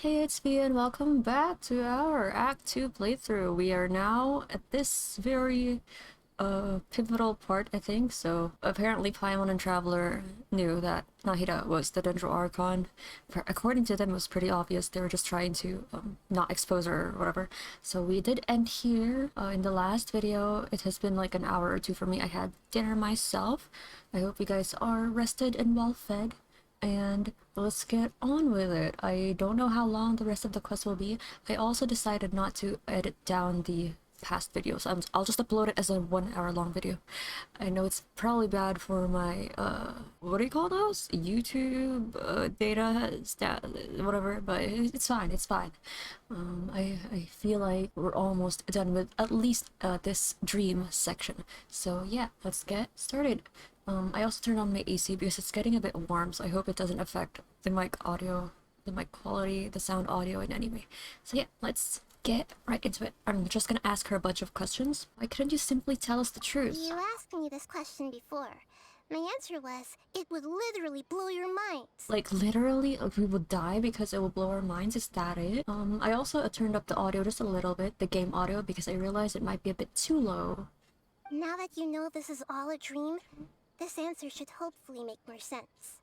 Hey, it's V and welcome back to our Act 2 playthrough. We are now at this very pivotal part, I think. So apparently Paimon and Traveler knew that Nahida was the Dendro Archon. According to them, it was pretty obvious. They were just trying to not expose her or whatever. So we did end here in the last video. It has been like an hour or two for me. I had dinner myself. I hope you guys are rested and well fed. And let's get on with it. I don't know how long the rest of the quest will be. I also decided not to edit down the past videos. I'll just upload it as a 1 hour long video. I know it's probably bad for my what do you call those? YouTube data stat whatever, but it's fine. It's fine. I feel like we're almost done with at least this dream section. So yeah, let's get started. I also turned on my AC because it's getting a bit warm, so I hope it doesn't affect the mic audio, the mic quality, the sound audio in any way. So yeah, let's get right into it. I'm just gonna ask her a bunch of questions. Why couldn't you simply tell us the truth? You asked me this question before. My answer was, it would literally blow your minds. Like literally, we would die because it will blow our minds, is that it? I also turned up the audio just a little bit, the game audio, because I realized it might be a bit too low. Now that you know this is all a dream, this answer should hopefully make more sense.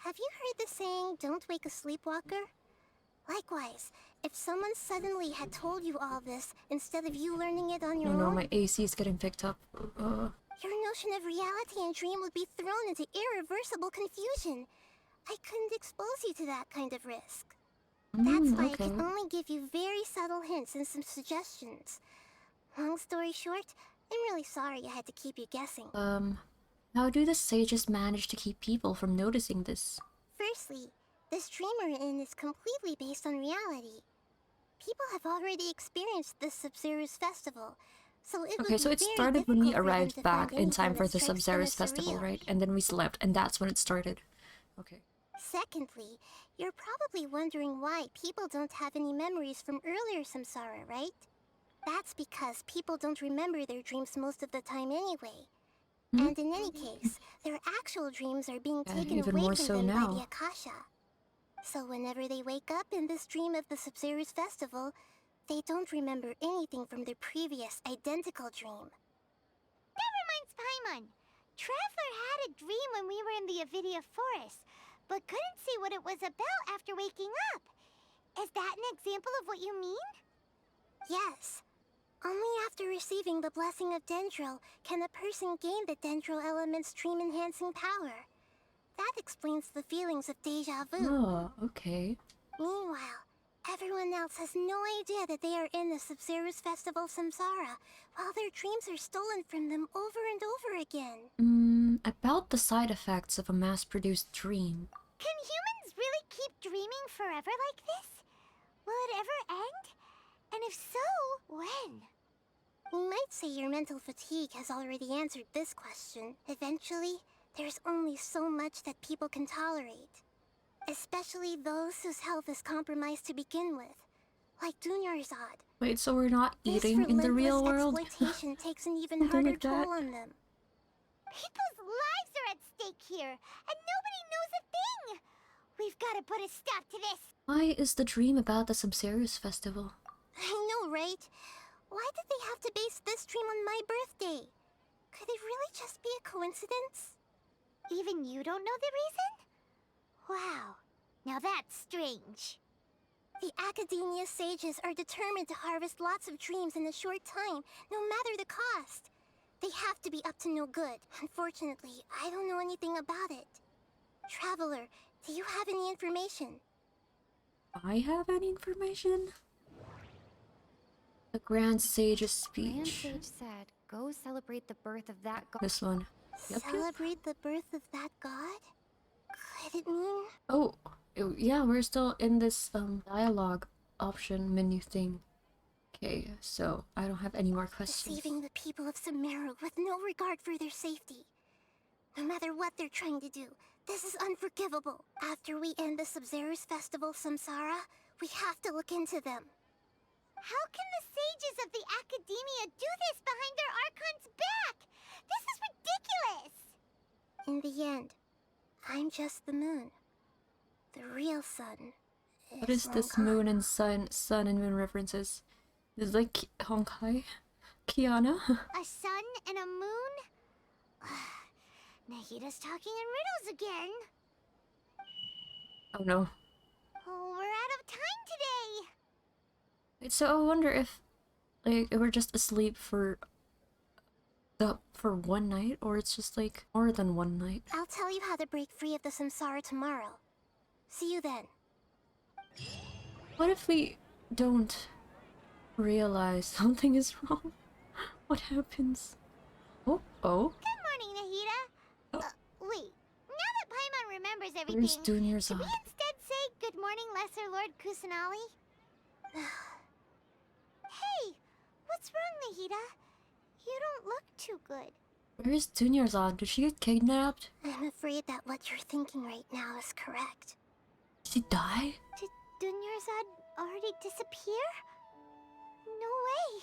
Have you heard the saying, don't wake a sleepwalker? Likewise, if someone suddenly had told you all this instead of you learning it on your No, own, my AC is getting picked up. your notion of reality and dream would be thrown into irreversible confusion. I couldn't expose you to that kind of risk. That's why okay. I can only give you very subtle hints and some suggestions. Long story short, I'm really sorry I had to keep you guessing. How do the sages manage to keep people from noticing this? Firstly, this dream we're in is completely based on reality. People have already experienced this Sabzeruz festival, so it would be So it very started when we difficult for them arrived to back find in time anything for that the strikes them Sabzeruz as festival, surreal. right? And then we slept, and that's when it started. Okay. Secondly, you're probably wondering why people don't have any memories from earlier samsara, right? That's because people don't remember their dreams most of the time anyway. And in any case, their actual dreams are being taken even away more from so them by the now. Akasha. So whenever they wake up in this dream of the Sabzeruz festival, they don't remember anything from their previous identical dream. That reminds Paimon. Traveler had a dream when we were in the Avidia forest, but couldn't see what it was about after waking up. Is that an example of what you mean? Yes. Only after receiving the blessing of Dendro can a person gain the Dendro element's dream-enhancing power. That explains the feelings of deja vu. Oh, okay. Meanwhile, everyone else has no idea that they are in the Sabzeruz festival samsara, while their dreams are stolen from them over and over again. About the side effects of a mass-produced dream. Can humans really keep dreaming forever like this? Will it ever end? And if so, when? You might say your mental fatigue has already answered this question. Eventually, there's only so much that people can tolerate. Especially those whose health is compromised to begin with. Like Dunyarzad. Wait, so we're not This eating in the real world? exploitation takes an even Something harder like that? toll on them. People's lives are at stake here, and nobody knows a thing! We've got to put a stop to this! Why is the dream about the Sabzeruz festival? I know, right? Why did they have to base this dream on my birthday? Could it really just be a coincidence? Even you don't know the reason? Wow, now that's strange. The Academia sages are determined to harvest lots of dreams in a short time, no matter the cost. They have to be up to no good. Unfortunately, I don't know anything about it. Traveler, do you have any information? I have any information? The Grand Sage's Grand speech. Sage said, go celebrate the birth of that god. This one. Yep. Celebrate the birth of that god? Could it mean? Oh, yeah, we're still in this dialogue option menu thing. Okay, so I don't have any more questions. Deceiving the people of Sumeru with no regard for their safety. No matter what they're trying to do, this is unforgivable. After we end the Sabzeruz festival samsara, we have to look into them. How can the sages of the Academia do this behind their Archon's back? This is ridiculous! In the end, I'm just the moon. The real sun What is this moon and sun and moon references? Is it like Honkai? Kiana? A sun and a moon? Nahida's talking in riddles again. Oh no. Oh, we're out of time today. Wait, so I wonder if like we're just asleep for one night, or it's just like more than one night. I'll tell you how to break free of the samsara tomorrow. See you then. What if we don't realize something is wrong? What happens? Oh. Good morning, Nahida. Wait. Now that Paimon remembers everything, Where's Junior should we Zod? instead say good morning, Lesser Lord Kusanali? Hey, what's wrong, Nahida? You don't look too good. Where's Junior Zod? Did she get kidnapped? I'm afraid that what you're thinking right now is correct. Did she die? Did Dunyarzad already disappear? No way.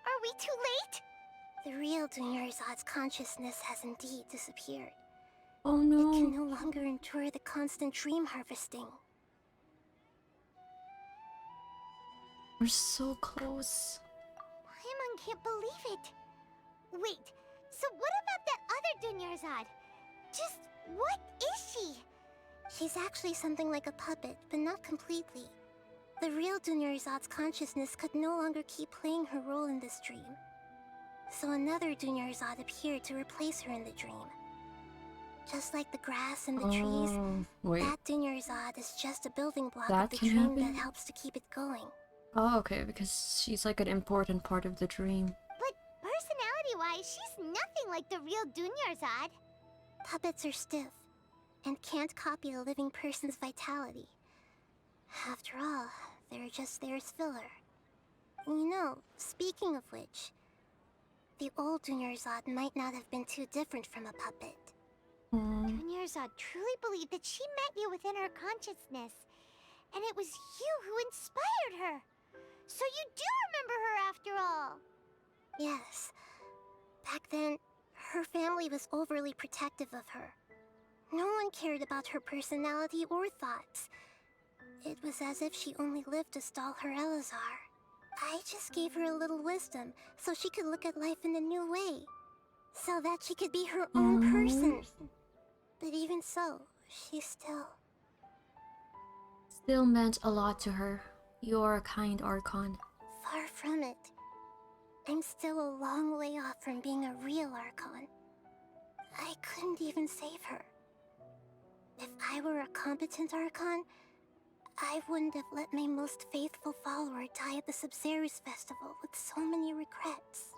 Are we too late? The real Dunyarzad's consciousness has indeed disappeared. Oh It can no. no longer endure the constant dream harvesting. We're so close. Paimon can't believe it. Wait, so what about that other Dunyarzad? Just what is she? She's actually something like a puppet, but not completely. The real Dunyarzad's consciousness could no longer keep playing her role in this dream. So another Dunyarzad appeared to replace her in the dream. Just like the grass and the trees, Oh, wait. that Dunyarzad is just a building block That of the can dream happen? that helps to keep it going. Oh, okay, because she's like an important part of the dream. But personality-wise, she's nothing like the real Dunyarzad. Puppets are stiff, and can't copy a living person's vitality. After all, they're just there as filler. You know, speaking of which, the old Dunyarzad might not have been too different from a puppet. Dunyarzad truly believed that she met you within her consciousness, and it was you who inspired her. So you do remember her after all. Yes. Back then, her family was overly protective of her. No one cared about her personality or thoughts. It was as if she only lived to stall her Elazar. I just gave her a little wisdom so she could look at life in a new way. So that she could be her own person. But even so, she still meant a lot to her. You're a kind Archon. far from it. I'm still a long way off from being a real Archon. I couldn't even save her. If I were a competent Archon, I wouldn't have let my most faithful follower die at the Subzerus festival with so many regrets.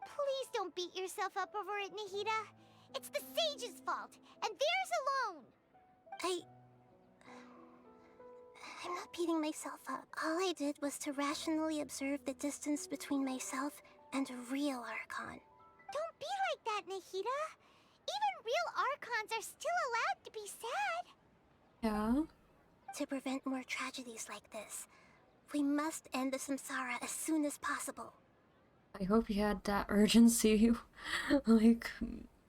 Please don't beat yourself up over it, Nahida. It's the sage's fault, and theirs alone. I'm not beating myself up. All I did was to rationally observe the distance between myself and a real Archon. Don't be like that, Nahida. Even real Archons are still allowed to be sad. Yeah? To prevent more tragedies like this, we must end the samsara as soon as possible. I hope you had that urgency like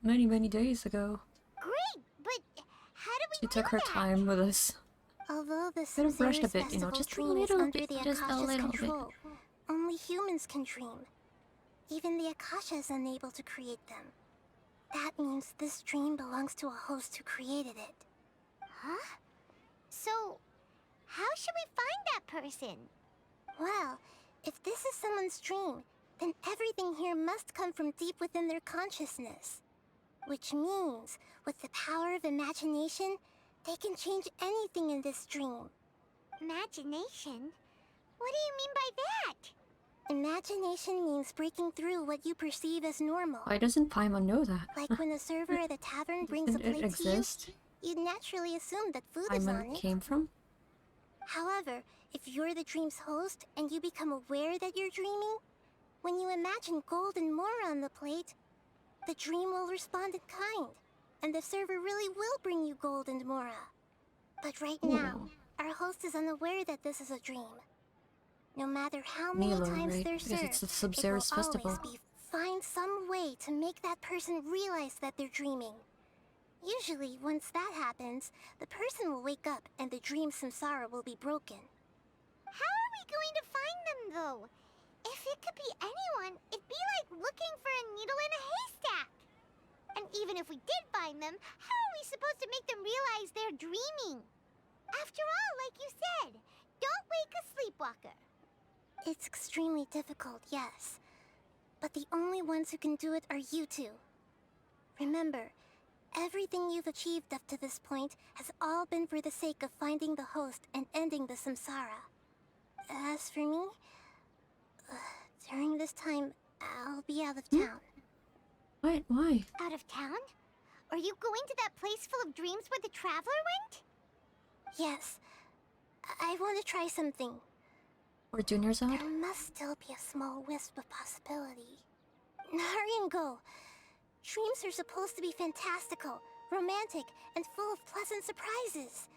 many days ago. Great, but how do we She do took her that? time with us. Although the Could have rushed a Subzerus bit, you know, festival just a dream is little under bit, the just a Akasha's little bit. control, only humans can dream. Even the Akasha is unable to create them. That means this dream belongs to a host who created it. Huh? So, how should we find that person? Well, if this is someone's dream, then everything here must come from deep within their consciousness. Which means, with the power of imagination, they can change anything in this dream. Imagination? What do you mean by that? Imagination means breaking through what you perceive as normal. Why doesn't Paimon know that? Like when a server at a tavern brings a Doesn't it plate to you, exist? you'd naturally assume that food is on Paimon it. came from? However, if you're the dream's host and you become aware that you're dreaming, when you imagine gold and more on the plate, the dream will respond in kind, and the server really will bring you gold and mora. But right now, our host is unaware that this is a dream. No matter how many Milo, times right? they're Because served, it's the it will Subzerus festival. always be find some way to make that person realize that they're dreaming. Usually, once that happens, the person will wake up and the dream samsara will be broken. How are we going to find them, though? If it could be anyone, it'd be like looking for a needle in a haystack. And even if we did find them, how are we supposed to make them realize they're dreaming? After all, like you said, don't wake a sleepwalker. It's extremely difficult, yes. But the only ones who can do it are you two. Remember, everything you've achieved up to this point has all been for the sake of finding the host and ending the samsara. As for me, during this time, I'll be out of town. What? Why? Out of town? Are you going to that place full of dreams where the traveler went? Yes, I want to try something. Or Junior Zod? There must still be a small wisp of possibility. Hurry and go. Dreams are supposed to be fantastical, romantic, and full of pleasant surprises.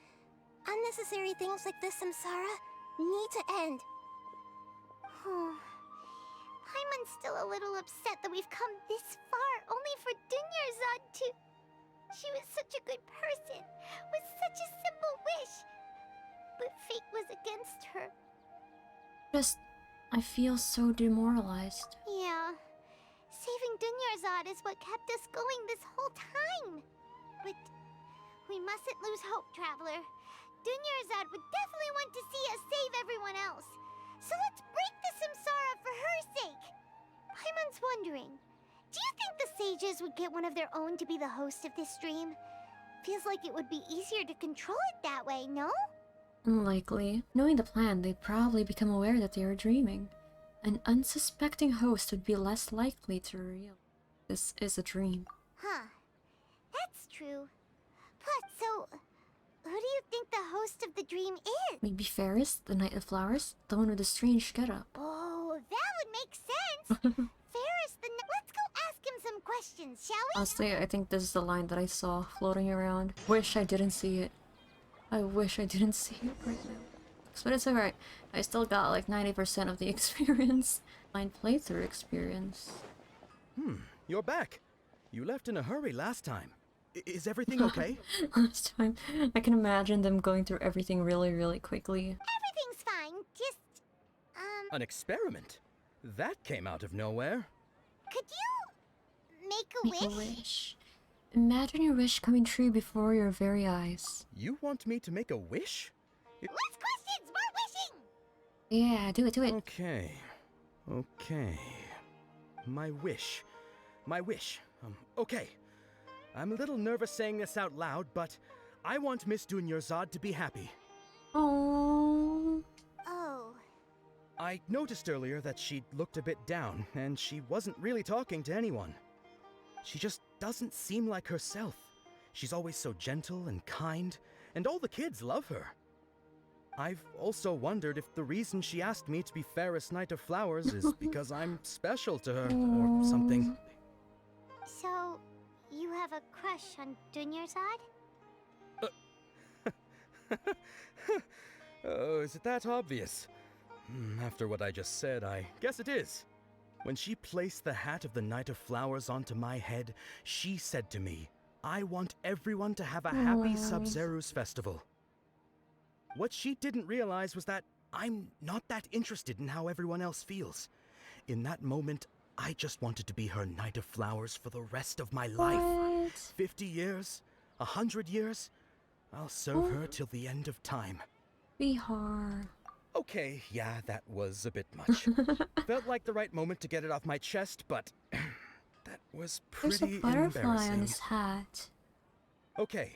Unnecessary things like this samsara need to end. Paimon's still a little upset that we've come this far only for Dunyarzad to... She was such a good person, with such a simple wish. But fate was against her. I feel so demoralized. Yeah. Saving Dunyarzad is what kept us going this whole time. But we mustn't lose hope, Traveler. Dunyarzad would definitely want to see us save everyone else. So let's break the samsara for her sake. Paimon's wondering, do you think the sages would get one of their own to be the host of this dream? Feels like it would be easier to control it that way, no? Unlikely. Knowing the plan, they'd probably become aware that they are dreaming. An unsuspecting host would be less likely to reveal this is a dream. Huh. That's true. But so, who do you think the host of the dream is? Maybe Ferris, the Knight of Flowers, the one with the strange getup. Oh, that would make sense. Ferris, let's go ask him some questions, shall we? Honestly, I think this is the line that I saw floating around. Wish I didn't see it. I wish I didn't see it right now. But it's alright. I still got like 90% of the experience. Mine playthrough experience. You're back. You left in a hurry last time. Is everything okay? Last time, I can imagine them going through everything really, really quickly. Everything's fine. Just, An experiment? That came out of nowhere. could you make a Make a wish? wish. Imagine your wish coming true before your very eyes. You want me to make a wish? Less questions, more wishing! Yeah, do it, do it. Okay. Okay. My wish. Okay. I'm a little nervous saying this out loud, but I want Miss Dunyarzad to be happy. Oh. Oh, I noticed earlier that she looked a bit down, and she wasn't really talking to anyone. She just doesn't seem like herself. She's always so gentle and kind, and all the kids love her. I've also wondered if the reason she asked me to be Ferris Knight of Flowers is because I'm special to her, or something. so you have a crush on Dunyarzad? Oh, is it that obvious? After what I just said, I guess it is. When she placed the hat of the Knight of Flowers onto my head, she said to me, I want everyone to have a happy Sub-Zeru's festival. What she didn't realize was that I'm not that interested in how everyone else feels. In that moment, I just wanted to be her Knight of Flowers for the rest of my life. What? 50 years? 100 years? I'll serve her till the end of time. Bihar. Okay, yeah, that was a bit much. Felt like the right moment to get it off my chest, but that was There's a pretty butterfly embarrassing. on his hat. Okay,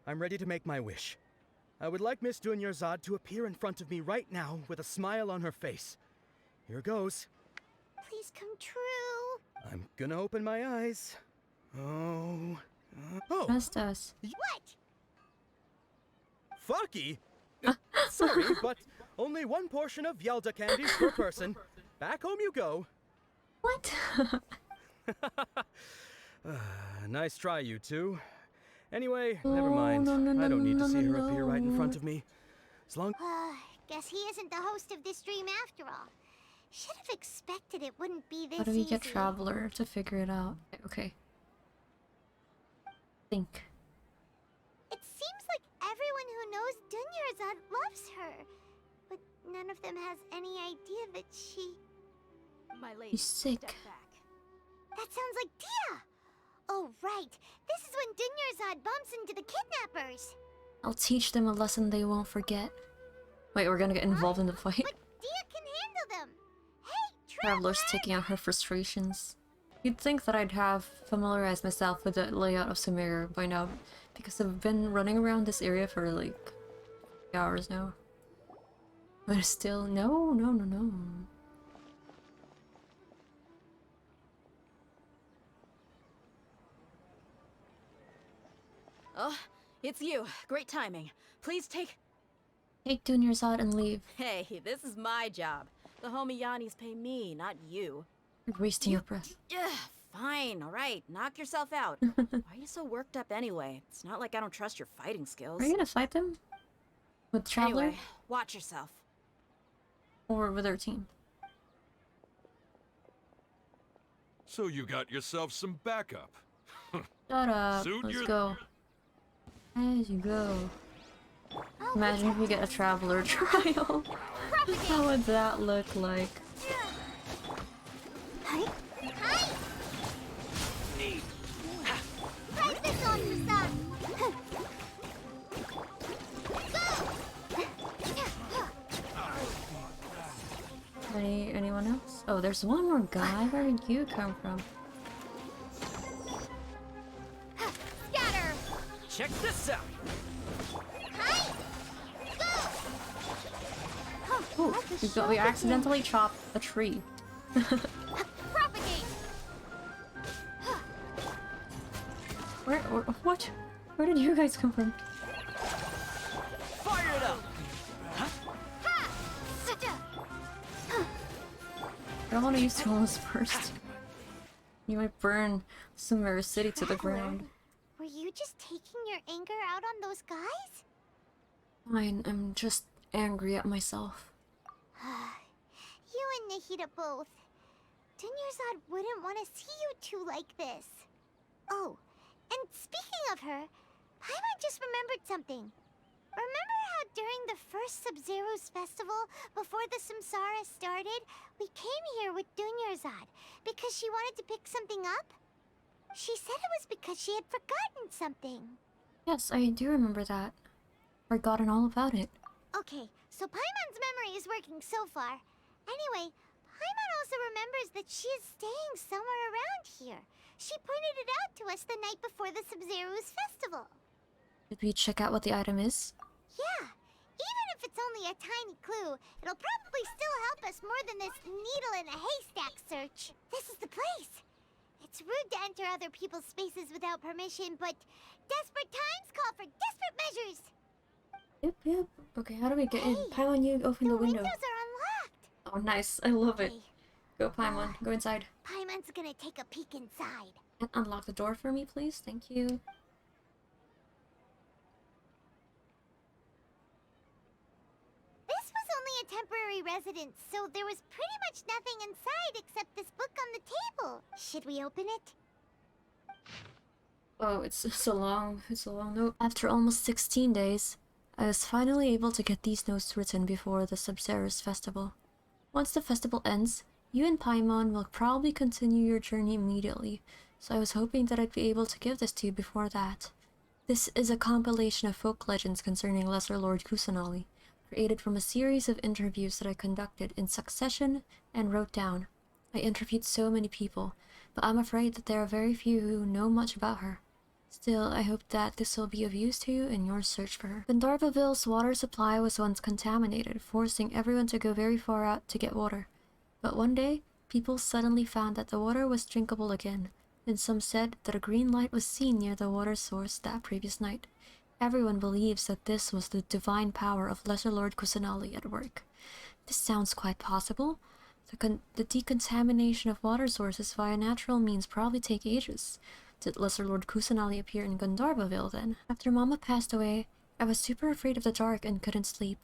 I'm ready to make my wish. I would like Miss Dunyarzad to appear in front of me right now with a smile on her face. Here goes. Please come true. I'm gonna open my eyes. Oh. Oh, Trust us. What? Fucky! Sorry, but only one portion of Yelda candies per person. Back home you go. What? Nice try, you two. Anyway, never Oh, mind. no, no, I don't need no, to see no, her appear right in no. front of me. As long Guess he isn't the host of this dream after all. Should have expected it wouldn't be this How do we get easy. Traveler to figure it out? Okay. Think. It seems like everyone who knows Dunyarzad loves her, but none of them has any idea that she... My lady, He's sick. step back. That sounds like Tia! Oh, right. This is when Dunyarzad bumps into the kidnappers. I'll teach them a lesson they won't forget. Wait, we're gonna get involved in the fight? But Tia can handle them. Hey, Traveler's Traveler! taking out her frustrations. You'd think that I'd have familiarized myself with the layout of Sumeru by now, because I've been running around this area for like hours now. But still, no. Oh, it's you. Great timing. Please take... Take Dunyarzad and leave. Hey, this is my job. The homie Yannis pay me, not you. You're wasting your breath. Yeah, fine, alright. Knock yourself out. Why are you so worked up anyway? It's not like I don't trust your fighting skills. Are you gonna fight them? With Traveler? Anyway, watch yourself. Or with our team? So you got yourself some backup. Shut up. Suit Let's your- go. As you go. Imagine if we get a Traveler trial. How would that look like? Hi. Hi. Try this on for some. Anyone else? Oh, there's one more guy. Where did you come from? Scatter. Check this out! Hi. Ooh, we accidentally chopped a tree. Propagate. What? Where did you guys come from? Fire it up! I don't want to use tools first. You might burn Sumeru City to the ground. Were you just taking your anger out on those guys? Fine, I'm just angry at myself. You and Nahida both. Dunyarzad wouldn't want to see you two like this. Oh, and speaking of her, Paimon just remembered something. Remember how during the first Sub-Zero's festival, before the Samsara started, we came here with Dunyarzad because she wanted to pick something up? She said it was because she had forgotten something. Yes, I do remember that. Forgotten all about it. Okay, so Paimon's memory is working so far. Anyway, Paimon also remembers that she is staying somewhere around here. She pointed it out to us the night before the Sub-Zero's festival. Did we check out what the item is? Yeah, even if it's only a tiny clue, it'll probably still help us more than this needle in a haystack search. This is the place. It's rude to enter other people's spaces without permission, but desperate times call for desperate measures. Yep. Okay, how do we get in? Hey, Paimon, you open the window. windows are unlocked. Oh, nice. I love it. Okay, Go, Paimon. Go inside. Paimon's gonna take a peek inside. And unlock the door for me, please. Thank you. This was only a temporary residence, so there was pretty much nothing inside except this book on the table. Should we open it? Oh, it's a long note. After almost 16 days, I was finally able to get these notes written before the Sub-Zero's festival. Once the festival ends, you and Paimon will probably continue your journey immediately, so I was hoping that I'd be able to give this to you before that. This is a compilation of folk legends concerning Lesser Lord Kusanali, created from a series of interviews that I conducted in succession and wrote down. I interviewed so many people, but I'm afraid that there are very few who know much about her. Still, I hope that this will be of use to you in your search for her. Gandharvaville's water supply was once contaminated, forcing everyone to go very far out to get water. But one day, people suddenly found that the water was drinkable again, and some said that a green light was seen near the water source that previous night. Everyone believes that this was the divine power of Lesser Lord Kusanali at work. This sounds quite possible. The decontamination of water sources via natural means probably take ages. Did Lesser Lord Kusanali appear in Gandharvaville then? After Mama passed away, I was super afraid of the dark and couldn't sleep.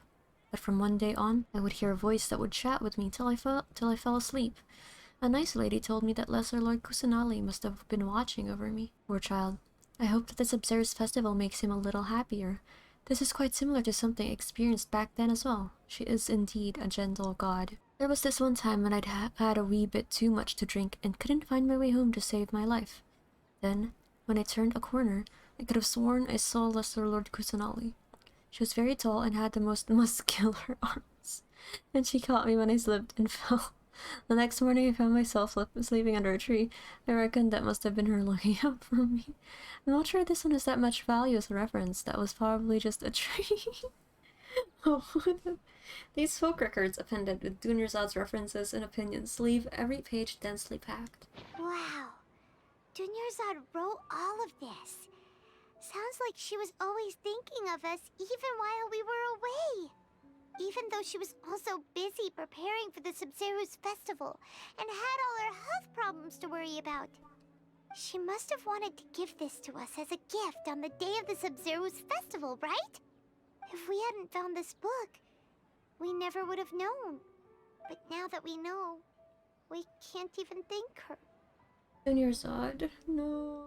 But from one day on, I would hear a voice that would chat with me till I fell asleep. A nice lady told me that Lesser Lord Kusanali must have been watching over me. Poor child. I hope that the Sub-Zero's festival makes him a little happier. This is quite similar to something experienced back then as well. She is indeed a gentle god. There was this one time when I'd had a wee bit too much to drink and couldn't find my way home to save my life. Then, when I turned a corner, I could have sworn I saw Lesser Lord Kusanali. She was very tall and had the most muscular arms, and she caught me when I slipped and fell. The next morning I found myself sleeping under a tree. I reckon that must have been her looking out for me. I'm not sure this one has that much value as a reference. That was probably just a tree. Oh, these folk records appended with Dunyarzad's references and opinions leave every page densely packed. Wow. Dunyarzad wrote all of this. Sounds like she was always thinking of us even while we were away. Even though she was also busy preparing for the Sub-Zero's festival and had all her health problems to worry about. She must have wanted to give this to us as a gift on the day of the Sub-Zero's festival, right? If we hadn't found this book, we never would have known. But now that we know, we can't even thank her. Dunyarzad, no.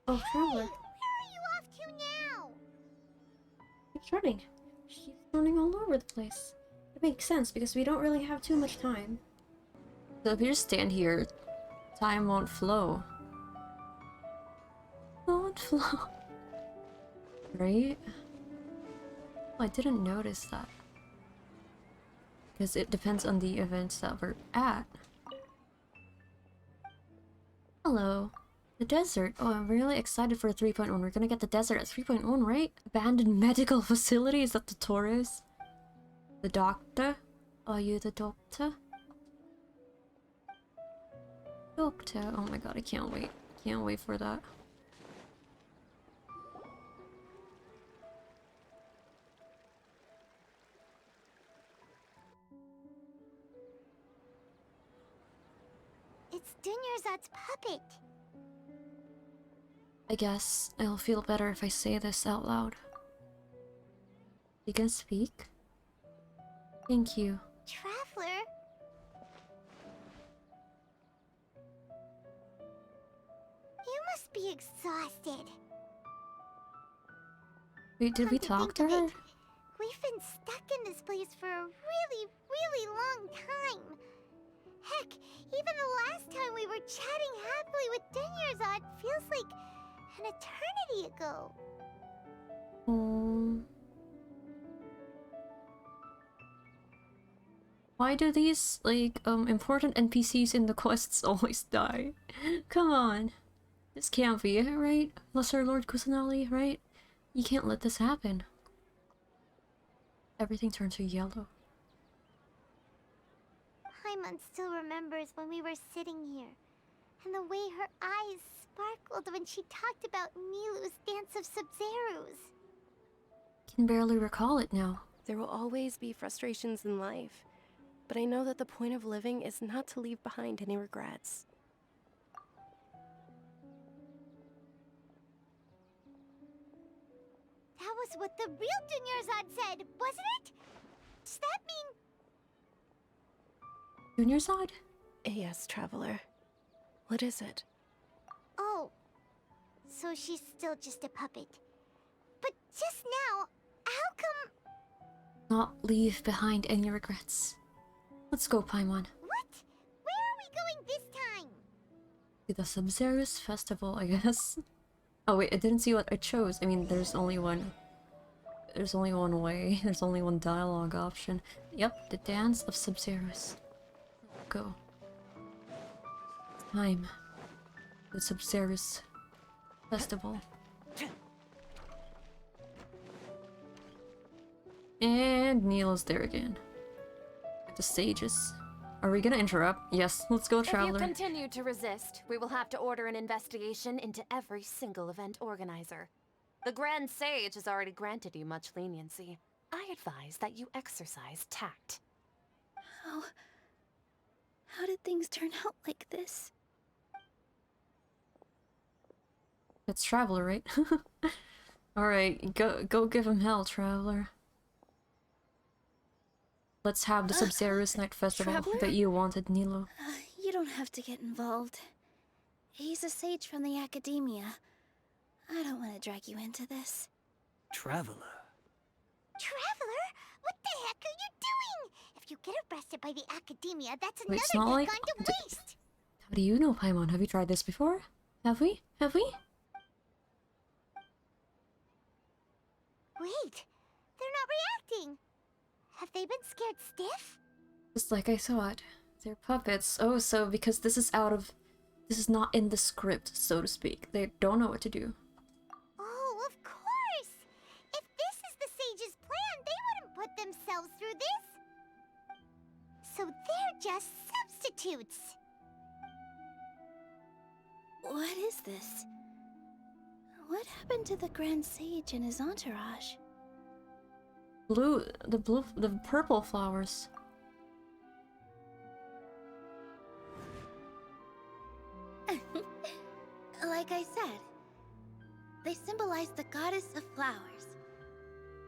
Oh, Traveler. Where are you off to now? She's running. She's running all over the place. It makes sense because we don't really have too much time. So if you just stand here, time won't flow. Won't flow. Right? Oh, I didn't notice that. Because it depends on the events that we're at. Hello. The desert. Oh, I'm really excited for 3.1. We're gonna get the desert at 3.1, right? Abandoned medical facility? Is that the Taurus? The doctor? Are you the doctor? Doctor. Oh my god, I can't wait. Can't wait for that. It's Dunyarzad's puppet. I guess I'll feel better if I say this out loud. You can speak? Thank you. Traveler? You must be exhausted. Wait, did we talk to her? We've been stuck in this place for a really, really long time. Heck, even the last time we were chatting happily with Dunyarzad feels like an eternity ago. Why do these, like, important NPCs in the quests always die? Come on. This can't be it, right? Lesser Lord Kusanali, right? You can't let this happen. Everything turned to yellow. Paimon still remembers when we were sitting here, and the way her eyes sparkled when she talked about Nilou's dance of Sub-Zeros. Can barely recall it now. There will always be frustrations in life, but I know that the point of living is not to leave behind any regrets. That was what the real Dunyarzad said, wasn't it? Does that mean... Dunyarzad? Yes, Traveler. What is it? Oh, so she's still just a puppet. But just now, how come... Not leave behind any regrets. Let's go, Paimon. What? Where are we going this time? To the Sub-Zero's festival, I guess. Oh wait, I didn't see what I chose. I mean, there's only one way. There's only one dialogue option. Yep, the dance of Sub-Zeros. Go. Time. The Sub-Zero's festival. And Neil's there again. With the sages. Are we gonna interrupt? Yes, let's go, Traveler. If you continue to resist, we will have to order an investigation into every single event organizer. The Grand Sage has already granted you much leniency. I advise that you exercise tact. How did things turn out like this? It's Traveler, right? Alright, go give him hell, Traveler. Let's have the Sub-Zero's Night Festival Traveler? that you wanted, Nilo. You don't have to get involved. He's a sage from the academia. I don't want to drag you into this. Traveler. Traveler? What the heck are you doing? If you get arrested by the academia, that's Wait, it's another not day like... gone to waste. How do you know, Paimon? Have you tried this before? Have we? Have we? Wait, they're not reacting. Have they been scared stiff? Just like I thought. They're puppets. Oh, so because this is out of... This is not in the script, so to speak. They don't know what to do. Oh, of course! If this is the sage's plan, they wouldn't put themselves through this. So they're just substitutes. What is this? What happened to the Grand Sage and his entourage? The purple flowers. Like I said, they symbolize the goddess of flowers.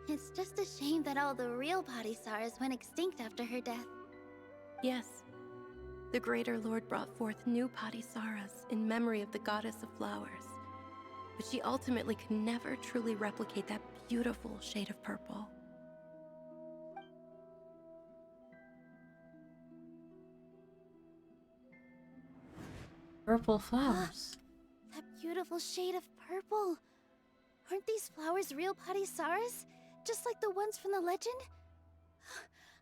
It's just a shame that all the real Padisaras went extinct after her death. Yes. The Greater Lord brought forth new Padisaras in memory of the goddess of flowers. But she ultimately could never truly replicate that beautiful shade of purple. Purple flowers. That beautiful shade of purple. Aren't these flowers real Padisaras? Just like the ones from the legend?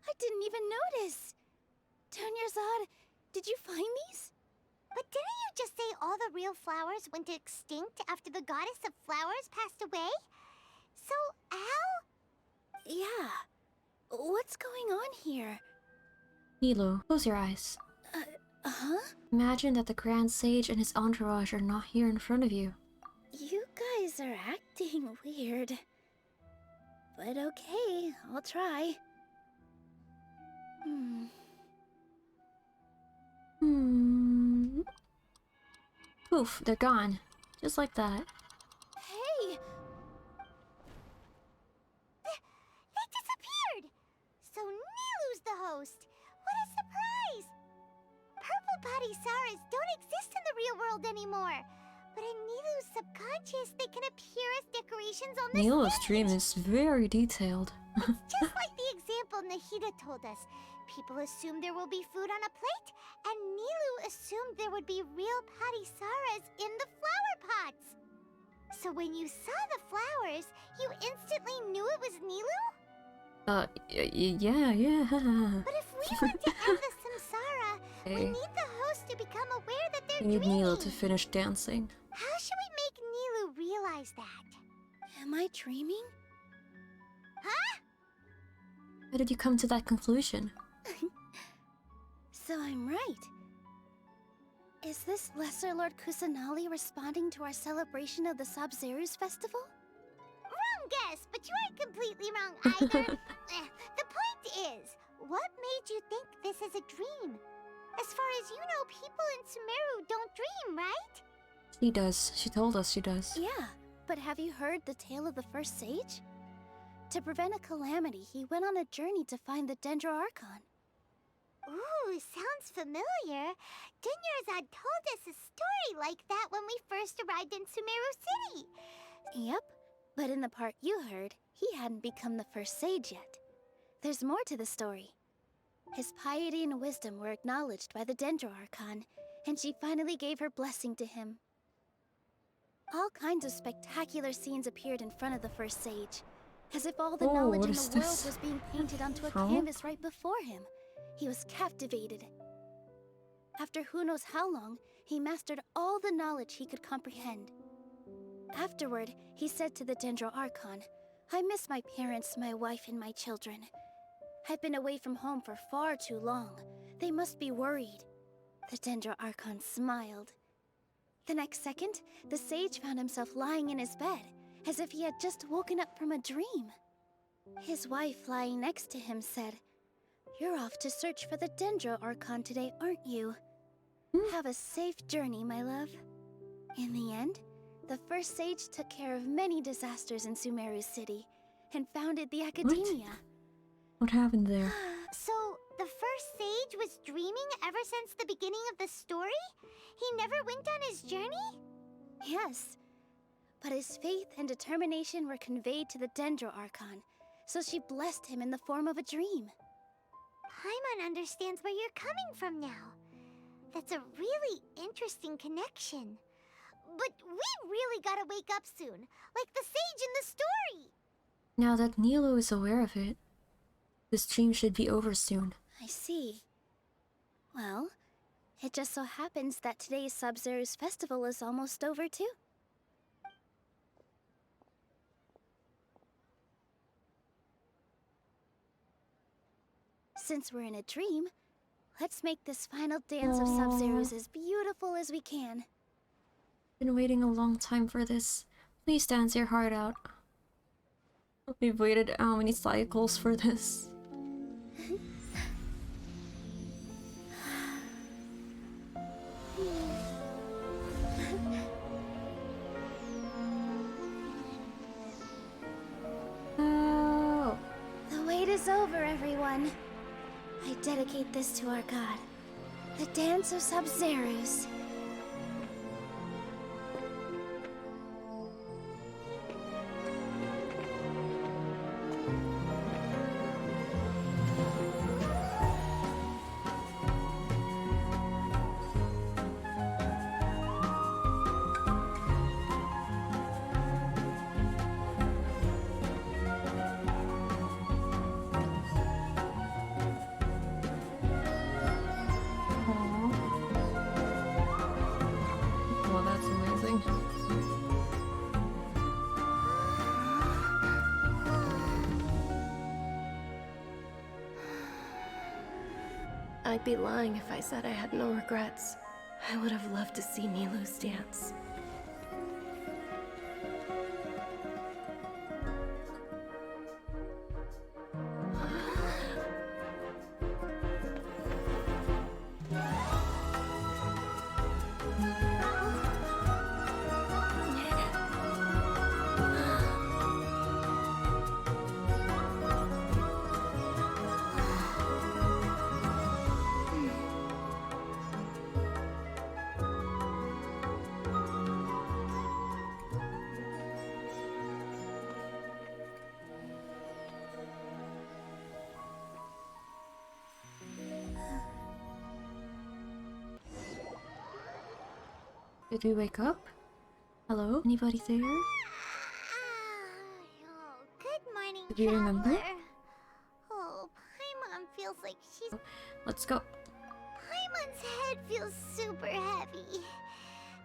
I didn't even notice. Dunyarzad, did you find these? But didn't you just say all the real flowers went extinct after the goddess of flowers passed away? So, how? Yeah. What's going on here? Nilo, close your eyes. Huh? Imagine that the Grand Sage and his entourage are not here in front of you. You guys are acting weird. But okay, I'll try. Poof, they're gone. Just like that. Hey! They disappeared! So Nilu's the host! What a surprise! Purple Padisaras don't exist in the real world anymore. But in Nilu's subconscious, they can appear as decorations on the Nilo's stage. dream is very detailed. It's just like the example Nahida told us. People assumed there will be food on a plate, and Nilu assumed there would be real Padisaras in the flower pots. So when you saw the flowers, you instantly knew it was Nilu? Yeah. But if we want to end the samsara, we Okay. need the host to become aware that they're We need dreaming. Nilo to finish dancing. How should we make Nilu realize that? Am I dreaming? Huh? How did you come to that conclusion? So I'm right. Is this Lesser Lord Kusanali responding to our celebration of the Sabzerus festival? Wrong guess, but you aren't completely wrong either. The point is, what made you think this is a dream? As far as you know, people in Sumeru don't dream, right? She does. She told us she does. Yeah, but have you heard the tale of the first sage? To prevent a calamity, he went on a journey to find the Dendro Archon. Ooh, sounds familiar. Dunyarzad told us a story like that when we first arrived in Sumeru City. Yep, but in the part you heard, he hadn't become the first sage yet. There's more to the story. His piety and wisdom were acknowledged by the Dendro Archon, and she finally gave her blessing to him. All kinds of spectacular scenes appeared in front of the first sage, as if all the Oh, knowledge what in is the world this? was being painted onto a Huh? canvas right before him. He was captivated. After who knows how long, he mastered all the knowledge he could comprehend. Afterward, he said to the Dendro Archon, "I miss my parents, my wife, and my children. I've been away from home for far too long. They must be worried." The Dendro Archon smiled. The next second, the sage found himself lying in his bed, as if he had just woken up from a dream. His wife, lying next to him, said, "You're off to search for the Dendro Archon today, aren't you? Have a safe journey, my love." In the end, the first sage took care of many disasters in Sumeru City and founded the academia. What happened there? So, the first sage was dreaming ever since the beginning of the story? He never went on his journey? Yes, but his faith and determination were conveyed to the Dendro Archon, so she blessed him in the form of a dream. Paimon understands where you're coming from now. That's a really interesting connection. But we really gotta wake up soon, like the sage in the story! Now that Nilo is aware of it, the stream should be over soon. I see. Well, it just so happens that today's Sub-Zero's festival is almost over too. Since we're in a dream, let's make this final dance of Sub-Zero's as beautiful as we can. Been waiting a long time for this. Please dance your heart out. We've waited how many cycles for this? Oh. The wait is over, everyone. I dedicate this to our god, the dance of Sub-Zero's. Well, that's amazing. I'd be lying if I said I had no regrets. I would have loved to see Nilou's dance. Did we wake up? Hello? Anybody there? Oh, good morning, Do you remember? traveler. Oh, Paimon feels like she's... Let's go. Paimon's head feels super heavy.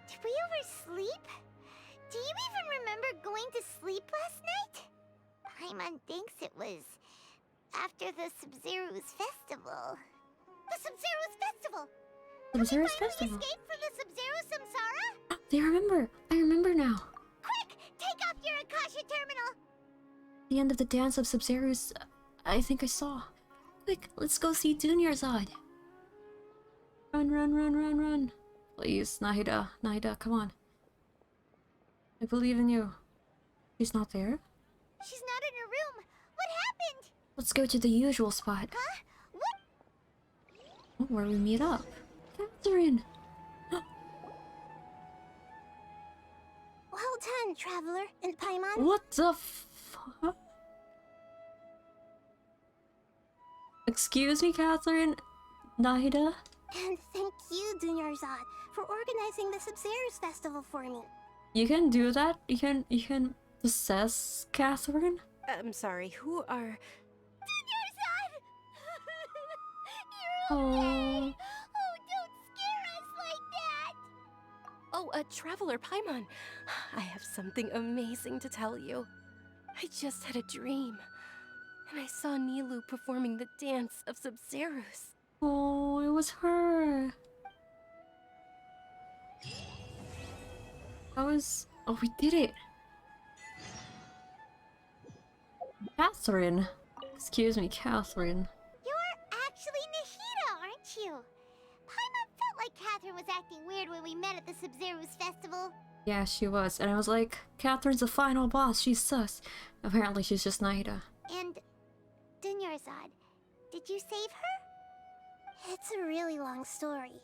Did we oversleep? Do you even remember going to sleep last night? Paimon thinks it was after the Sub-Zero's festival. The Sub-Zero's festival! Sub-Zero's Finally festival. escaped from the Sub-Zero Samsara? They remember! I remember now! Quick! Take off your Akasha terminal! The end of the dance of Sub-Zero's... I think I saw. Quick, let's go see Dunyarzad. Run, run, run, run, run. Please, Nahida. Nahida, come on. I believe in you. She's not there? She's not in her room. What happened? Let's go to the usual spot. Huh? What? Where we meet up. Catherine! Well done, traveler and Paimon. What the fuck? Excuse me, Catherine? Nahida? And thank you, Dunyarzad, for organizing the Sub-Zero's festival for me. You can do that? You can possess Catherine? I'm sorry, who are... Dunyarzad! You're okay! Oh. Oh, don't scare us like that! Oh, a traveler, Paimon. I have something amazing to tell you. I just had a dream, and I saw Nilou performing the dance of Sub-Zero's. Oh, it was her. That was... Oh, we did it. Catherine. Excuse me, Catherine. You're actually Nahida, aren't you? Paimon felt like Catherine was acting weird when we met at the Sub-Zero's festival. Yeah, she was. And I was like, Catherine's the final boss. She's sus. Apparently, she's just Nahida. And... Dunyarzad, did you save her? It's a really long story.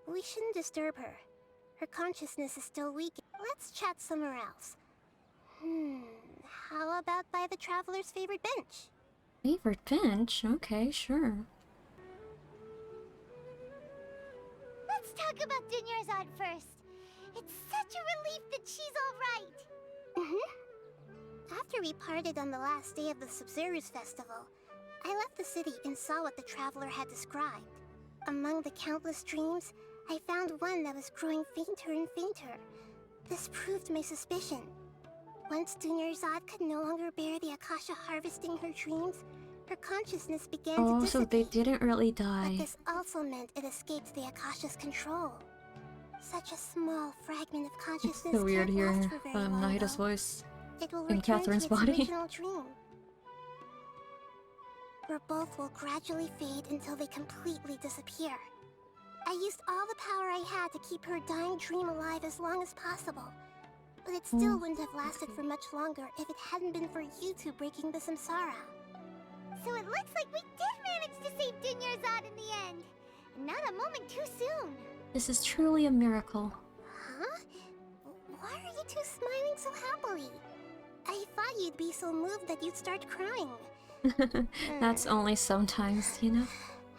We shouldn't disturb her. Her consciousness is still weak. Let's chat somewhere else. How about by the traveler's favorite bench? Favorite bench? Okay, sure. Let's talk about Dunyarzad first. It's such a relief that she's all right. After we parted on the last day of the Sumeru's festival, I left the city and saw what the traveler had described. Among the countless dreams, I found one that was growing fainter and fainter. This proved my suspicion. Once Dunyarzad could no longer bear the Akasha harvesting her dreams, her consciousness began to dissipate. Oh, so they didn't really die. But this also meant it escaped the Akasha's control. Such a small fragment of consciousness So weird can't here. last for very long, Nahida's though. voice It will in return Catherine's to its body. original dream, where both will gradually fade until they completely disappear. I used all the power I had to keep her dying dream alive as long as possible, but it still wouldn't have lasted for much longer if it hadn't been for you two breaking the samsara. So it looks like we did manage to save Dunyarzad in the end. Not a moment too soon. This is truly a miracle. Huh? Why are you two smiling so happily? I thought you'd be so moved that you'd start crying. That's only sometimes, you know?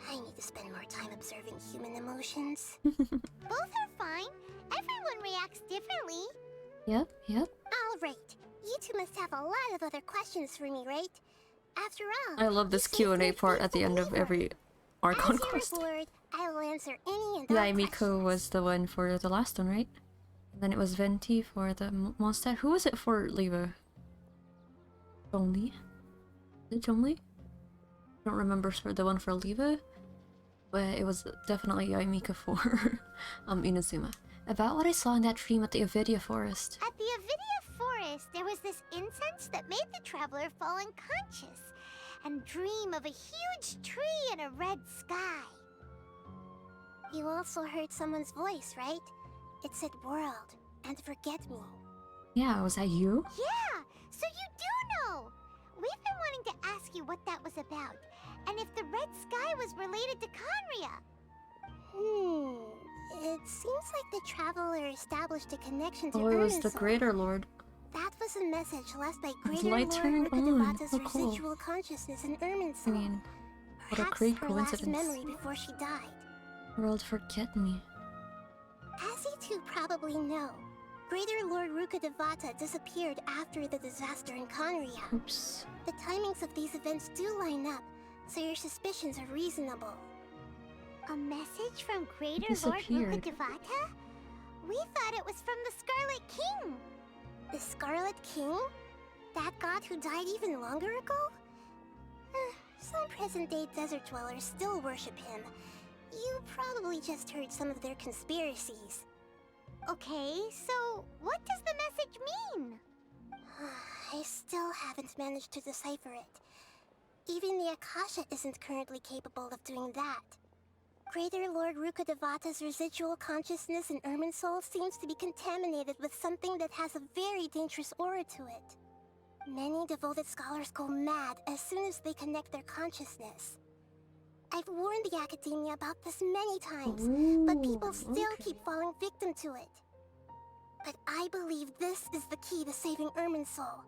I need to spend more time observing human emotions. Both are fine. Everyone reacts differently. Yep. Alright, you two must have a lot of other questions for me, right? After all, I love this you saved Q&A my part at the faithful end of neighbor. every Archon As your quest. reward, I will answer any and Yeah, all Miko questions. was the one for the last one, right? And then it was Venti for the Mondstadt. Who was it for Leva? Zhongli? Is it Zhongli? I don't remember for the one for Leva, but it was definitely Yaimika for Inazuma. About what I saw in that dream at the Avidia forest. At the Avidia forest, there was this incense that made the traveler fall unconscious and dream of a huge tree and a red sky. You also heard someone's voice, right? It said world and forget me. Yeah, was that you? Yeah, so you do know. We've been wanting to ask you what that was about, and if the red sky was related to Conria. It seems like the traveler established a connection to Oh, it was the Irminsul. Greater Lord. That was a message left by His Greater light Lord turned on. Rukadevata's Oh, cool. residual consciousness in Irminsul. I mean, what a Perhaps great her last coincidence. memory before she died. World forget me. As you two probably know, Greater Lord Rukadevata disappeared after the disaster in Conria. Oops. The timings of these events do line up, so your suspicions are reasonable. A message from Greater Lord Disappeared. Rukadevata? We thought it was from the Scarlet King. The Scarlet King? That god who died even longer ago? Some present-day desert dwellers still worship him. You probably just heard some of their conspiracies. Okay, so what does the message mean? I still haven't managed to decipher it. Even the Akasha isn't currently capable of doing that. Greater Lord Rukadevata's residual consciousness in Irminsul seems to be contaminated with something that has a very dangerous aura to it. Many devoted scholars go mad as soon as they connect their consciousness. I've warned the academia about this many times, but people still keep falling victim to it. But I believe this is the key to saving Irminsul.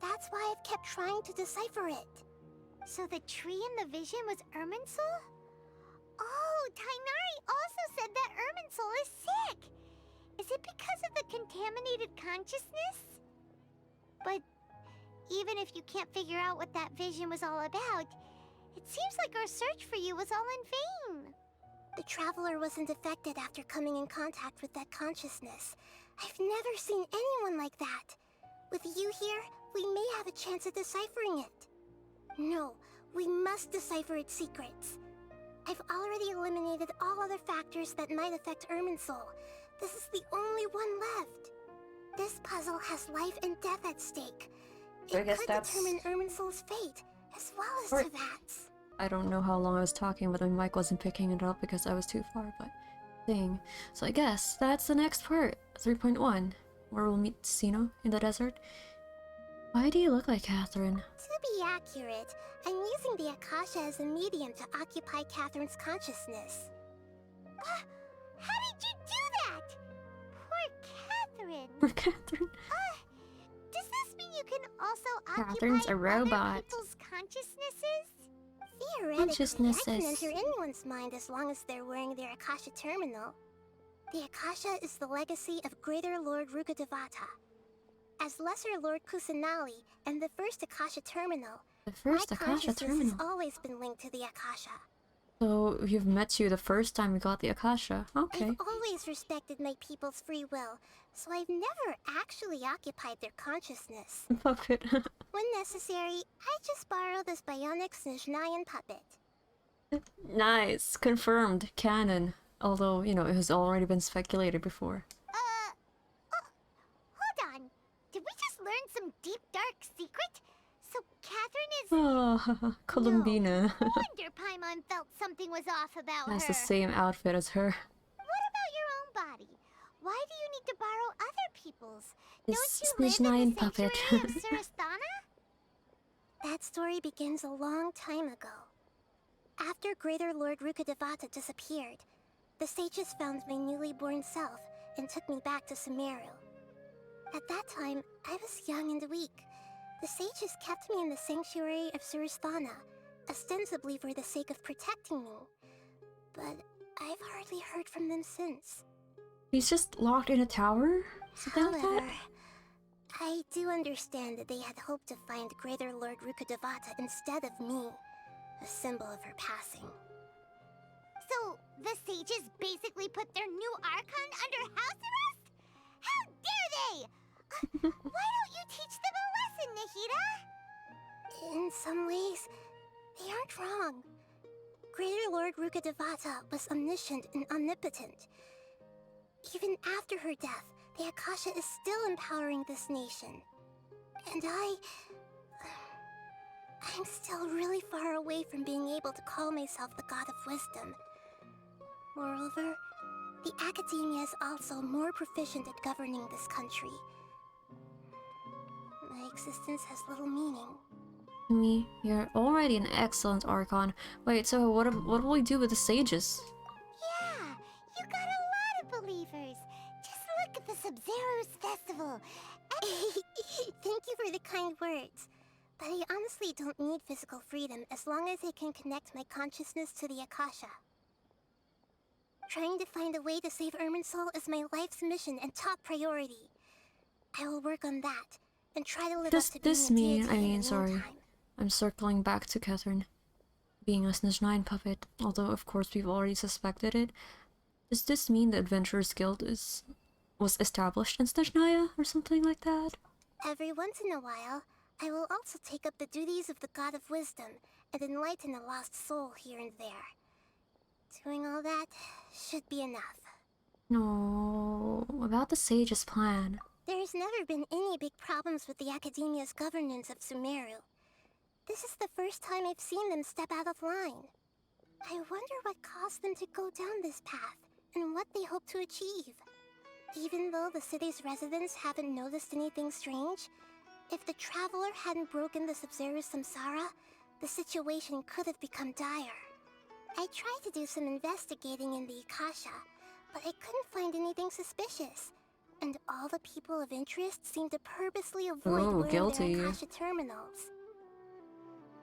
That's why I've kept trying to decipher it. So the tree in the vision was Irminsul? Oh, Tainari also said that Irminsul is sick. Is it because of the contaminated consciousness? But even if you can't figure out what that vision was all about, it seems like our search for you was all in vain. The traveler wasn't affected after coming in contact with that consciousness. I've never seen anyone like that. With you here, we may have a chance at deciphering it. No, we must decipher its secrets. I've already eliminated all other factors that might affect Irminsul. This is the only one left. This puzzle has life and death at stake. I It guess could that's- determine Irminsul's fate, as well as Right. Tevat's. I don't know how long I was talking, but my mic wasn't picking it up because I was too far, but thing. So I guess that's the next part, 3.1, where we'll meet Sino in the desert. Why do you look like Catherine? To be accurate, I'm using the Akasha as a medium to occupy Catherine's consciousness. How did you do that? Poor Catherine. Poor Catherine. Does this mean you can also Catherine's occupy a robot. other people's consciousnesses? Theoretically, I Consciousnesses. can enter anyone's mind as long as they're wearing their Akasha terminal. The Akasha is the legacy of Greater Lord Rukkhadevata. As Lesser Lord Kusanali and the first Akasha terminal, The first my Akasha consciousness terminal. has always been linked to the Akasha. So you've met you the first time you got the Akasha. Okay. I've always respected my people's free will, so I've never actually occupied their consciousness. Puppet. When necessary, I just borrow this bionic Snezhnayan puppet. Nice. Confirmed. Canon. Although, you know, it has already been speculated before. Hold on. Did we just learn some deep dark secret? So Catherine is... Oh, Columbina. No wonder Paimon felt something was off about Has her. the same outfit as her. What about your own body? Why do you need to borrow other people's? This Don't you live in Snezhnayan the puppet. sanctuary of Surasthana? That story begins a long time ago. After Greater Lord Rukkhadevata disappeared, the sages found my newly born self and took me back to Sumeru. At that time, I was young and weak. The sages kept me in the sanctuary of Surasthana, ostensibly for the sake of protecting me. But I've hardly heard from them since. He's just locked in a tower? Is it that However, bad? I do understand that they had hoped to find Greater Lord Rukkhadevata instead of me, a symbol of her passing. So, the sages basically put their new Archon under house arrest? How dare they! Why don't you teach them a lesson, Nahida? In some ways, they aren't wrong. Greater Lord Rukkhadevata was omniscient and omnipotent. Even after her death, the Akasha is still empowering this nation. And I'm still really far away from being able to call myself the God of Wisdom. Moreover, the Academia is also more proficient at governing this country. My existence has little meaning. Me, you're already an excellent Archon. Wait, so what will we do with the sages? Yeah, you got a lot of believers. Just look at the Sub-Zero's festival. Thank you for the kind words. But I honestly don't need physical freedom as long as I can connect my consciousness to the Akasha. Trying to find a way to save Irminsul is my life's mission and top priority. I will work on that and try to live Does up to this being a mean, deity in the sorry, meantime. I'm circling back to Catherine being a Snezhnayan puppet, although of course we've already suspected it. Does this mean the Adventurers Guild was established in Snezhnaya or something like that? Every once in a while, I will also take up the duties of the God of Wisdom and enlighten a lost soul here and there. Doing all that should be enough. No, about the sage's plan. There's never been any big problems with the Academia's governance of Sumeru. This is the first time I've seen them step out of line. I wonder what caused them to go down this path, and what they hope to achieve. Even though the city's residents haven't noticed anything strange, if the Traveler hadn't broken the Sub-Zero's samsara, the situation could have become dire. I tried to do some investigating in the Akasha, but I couldn't find anything suspicious. And all the people of interest seem to purposely avoid wearing guilty. their Akasha terminals.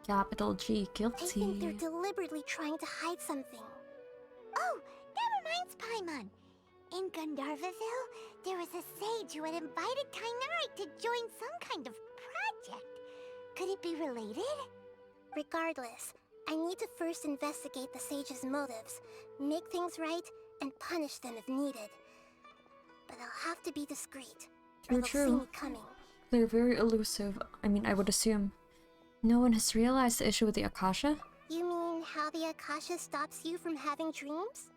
Capital G, I think they're guilty. deliberately trying to hide something. Oh, that reminds Paimon. In Gandharvaville, there was a sage who had invited Kynarite to join some kind of project. Could it be related? Regardless, I need to first investigate the sage's motives, make things right, and punish them if needed. But I'll have to be discreet, or they'll see me coming. They're very elusive. I mean, I would assume. No one has realized the issue with the Akasha? You mean how the Akasha stops you from having dreams?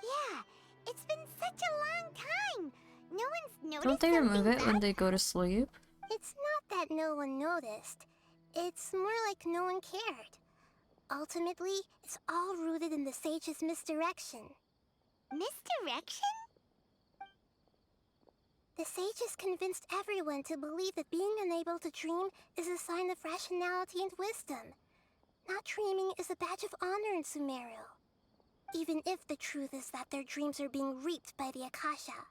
Yeah, it's been such a long time. No one's noticed. Don't they remove something it when bad? they go to sleep? It's not that no one noticed. It's more like no one cared. Ultimately, it's all rooted in the sage's misdirection. Misdirection? The sages convinced everyone to believe that being unable to dream is a sign of rationality and wisdom. Not dreaming is a badge of honor in Sumeru. Even if the truth is that their dreams are being reaped by the Akasha.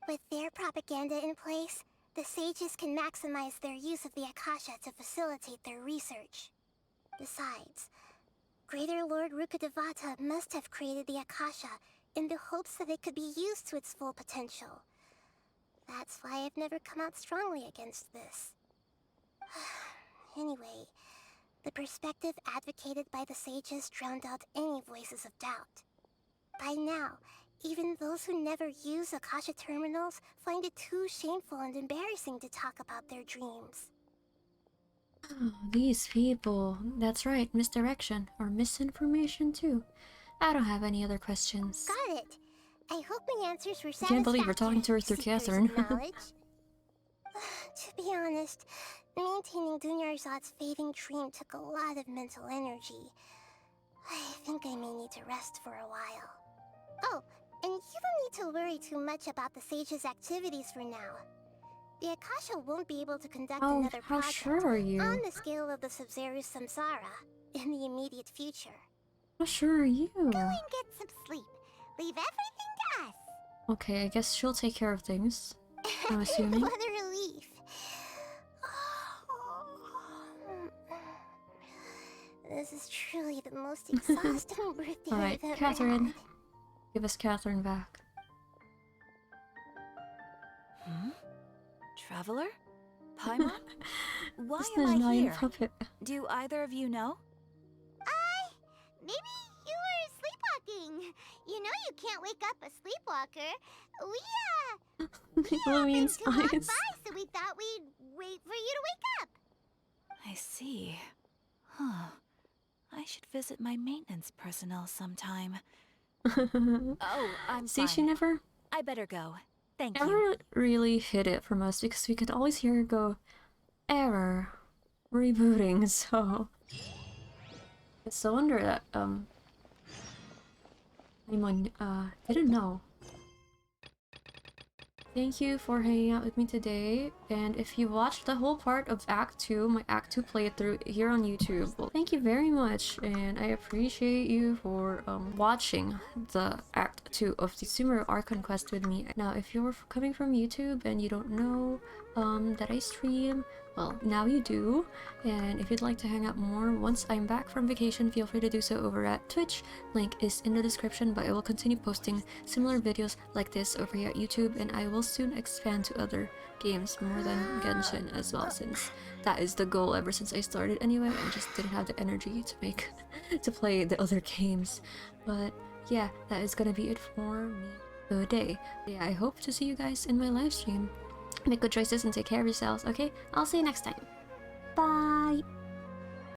With their propaganda in place, the sages can maximize their use of the Akasha to facilitate their research. Besides, Greater Lord Rukkhadevata must have created the Akasha in the hopes that it could be used to its full potential. That's why I've never come out strongly against this. Anyway, the perspective advocated by the sages drowned out any voices of doubt. By now, even those who never use Akasha terminals find it too shameful and embarrassing to talk about their dreams. Oh, these people. That's right, misdirection or misinformation too. I don't have any other questions. Got it. I hope my answers were I satisfactory. can't believe we're talking to her through seekers of Catherine. knowledge. To be honest, maintaining Dunyarzad's fading dream took a lot of mental energy. I think I may need to rest for a while. Oh, and you don't need to worry too much about the sage's activities for now. The Akasha won't be able to conduct another How project sure are you? on the scale of the Sub-Zero Samsara in the immediate future. How sure are you? Go and get some sleep. Leave everything to us. Okay, I guess she'll take care of things. I'm assuming. What a relief. This is truly the most exhausting birthday Alright, I've ever Catherine. had. Give us Catherine back. Traveler? Paimon? Why This am is I not here? puppet. Do either of you know? Maybe you were sleepwalking. You know you can't wake up a sleepwalker. We Lumine's happened to walk eyes. by, so we thought we'd wait for you to wake up. I see. Huh. I should visit my maintenance personnel sometime. Oh, I'm See, fine. she never I better go. Thank you. ever really hid it from us because we could always hear her go, error, rebooting, so... It's a wonder that, anyone, didn't know. Thank you for hanging out with me today, and if you watched the whole part of Act 2, my Act 2 playthrough here on YouTube, well, thank you very much, and I appreciate you for watching the Act 2 of the Sumeru Archon Quest with me. Now, if you're coming from YouTube and you don't know that I stream, well, now you do, and if you'd like to hang out more once I'm back from vacation, feel free to do so over at Twitch. Link is in the description, but I will continue posting similar videos like this over here at YouTube, and I will soon expand to other games more than Genshin as well, since that is the goal ever since I started anyway. I just didn't have the energy to make to play the other games. But yeah, that is gonna be it for me today. Yeah, I hope to see you guys in my live stream. Make good choices and take care of yourselves, okay? I'll see you next time. Bye!